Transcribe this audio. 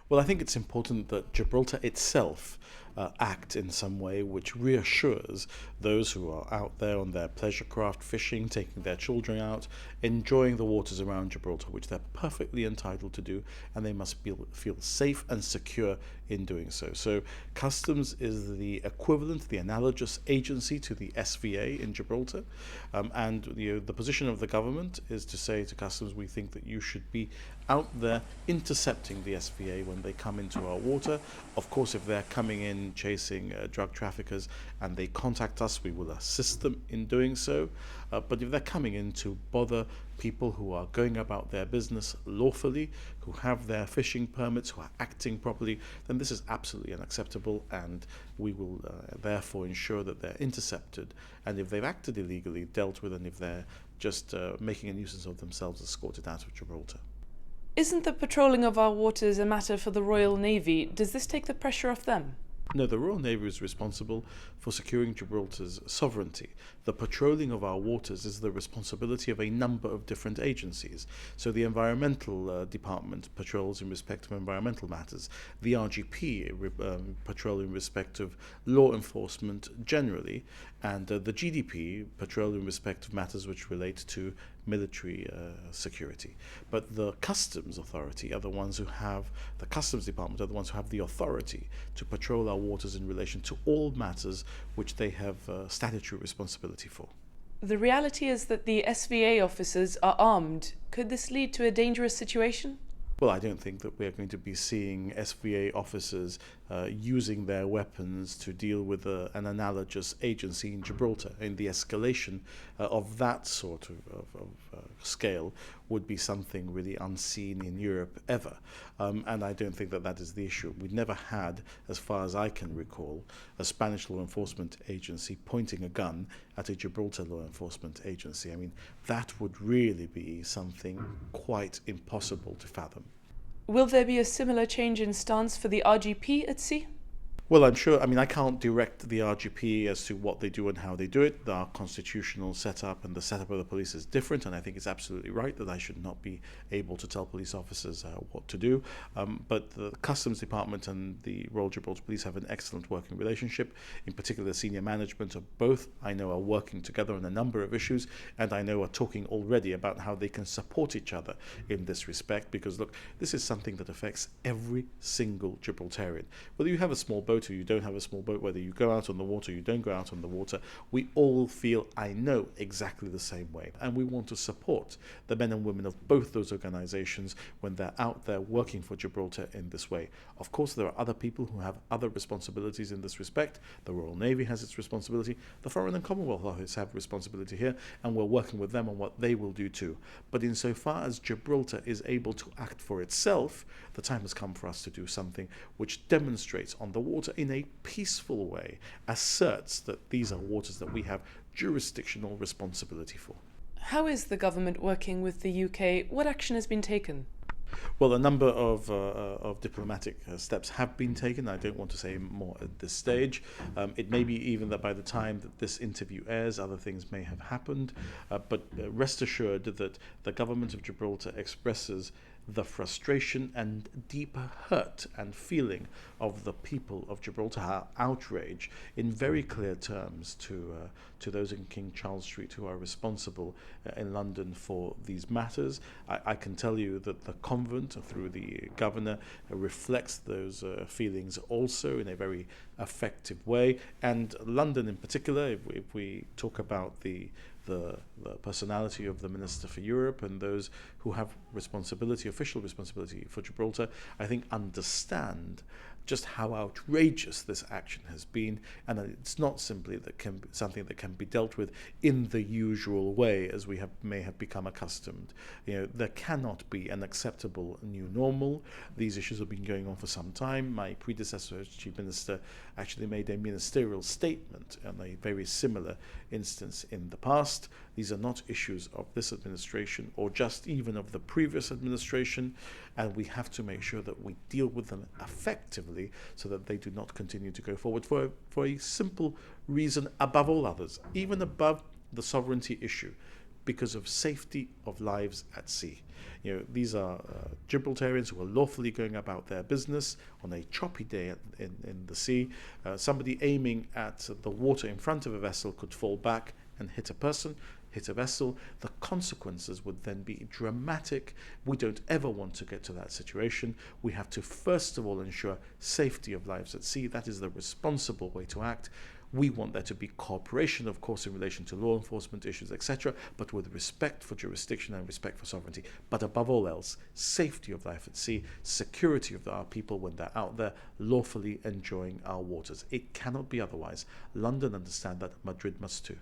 Well, I think it's important that Gibraltar itself act in some way which reassures those who are out there on their pleasure craft fishing, taking their children out, enjoying the waters around Gibraltar, which they're perfectly entitled to do, and they must feel safe and secure in doing so. So Customs is the equivalent, the analogous agency to the SVA in Gibraltar, and the position of the government is to say to Customs, we think that you should be out there intercepting the SVA when they come into our water. Of course, if they're coming in chasing drug traffickers and they contact us, we will assist them in doing so. But if they're coming in to bother people who are going about their business lawfully, who have their fishing permits, who are acting properly, then this is absolutely unacceptable, and we will therefore ensure that they're intercepted, and if they've acted illegally, dealt with, and if they're just making a nuisance of themselves, escorted out of Gibraltar. Isn't the patrolling of our waters a matter for the Royal Navy? Does this take the pressure off them? No, the Royal Navy is responsible for securing Gibraltar's sovereignty. The patrolling of our waters is the responsibility of a number of different agencies. So the Environmental Department patrols in respect of environmental matters. The RGP patrol in respect of law enforcement generally. And the GDP patrol in respect of matters which relate to military security. But the Customs Authority are the ones who have, the Customs Department are the ones who have the authority to patrol our waters in relation to all matters which they have statutory responsibility for. The reality is that the SVA officers are armed. Could this lead to a dangerous situation? Well, I don't think that we're going to be seeing SVA officers using their weapons to deal with an analogous agency in Gibraltar. And the escalation of that sort of scale would be something really unseen in Europe ever. And I don't think that that is the issue. We've never had, as far as I can recall, a Spanish law enforcement agency pointing a gun at a Gibraltar law enforcement agency. I mean, that would really be something quite impossible to fathom. Will there be a similar change in stance for the RGP at sea? Well, I'm sure, I can't direct the RGP as to what they do and how they do it. Our constitutional setup and the setup of the police is different, and I think it's absolutely right that I should not be able to tell police officers what to do. But the Customs Department and the Royal Gibraltar Police have an excellent working relationship. In particular, the senior management of both, I know, are working together on a number of issues, and I know are talking already about how they can support each other in this respect, because, look, this is something that affects every single Gibraltarian. Whether you have a small boat or you don't have a small boat, whether you go out on the water or you don't go out on the water, we all feel, I know, exactly the same way. And we want to support the men and women of both those organizations when they're out there working for Gibraltar in this way. Of course, there are other people who have other responsibilities in this respect. The Royal Navy has its responsibility. The Foreign and Commonwealth Office have responsibility here, and we're working with them on what they will do too. But insofar as Gibraltar is able to act for itself, the time has come for us to do something which demonstrates on the water in a peaceful way, asserts that these are waters that we have jurisdictional responsibility for. How is the government working with the UK? What action has been taken? Well, a number of diplomatic steps have been taken. I don't want to say more at this stage. It may be even that by the time that this interview airs, other things may have happened. But rest assured that the government of Gibraltar expresses the frustration and deep hurt and feeling of the people of Gibraltar, our outrage, in very clear terms to those in King Charles Street who are responsible in London for these matters. I can tell you that the convent, through the governor, reflects those feelings also in a very effective way. And London in particular, if we talk about the personality of the Minister for Europe and those who have responsibility, official responsibility for Gibraltar, I think understand just how outrageous this action has been, and it's not simply something that can be dealt with in the usual way as we may have become accustomed. There cannot be an acceptable new normal. These issues have been going on for some time. My predecessor as Chief Minister actually made a ministerial statement on a very similar instance in the past. These are not issues of this administration or just even of the previous administration, and we have to make sure that we deal with them effectively so that they do not continue to go forward for a simple reason above all others, even above the sovereignty issue. because of safety of lives at sea. These are Gibraltarians who are lawfully going about their business on a choppy day in the sea. Somebody aiming at the water in front of a vessel could fall back and hit a person, hit a vessel. The consequences would then be dramatic. We don't ever want to get to that situation. We have to first of all ensure safety of lives at sea. That is the responsible way to act. We want there to be cooperation, of course, in relation to law enforcement issues, etc., but with respect for jurisdiction and respect for sovereignty. But above all else, safety of life at sea, security of our people when they're out there lawfully enjoying our waters. It cannot be otherwise. London understand that. Madrid must too.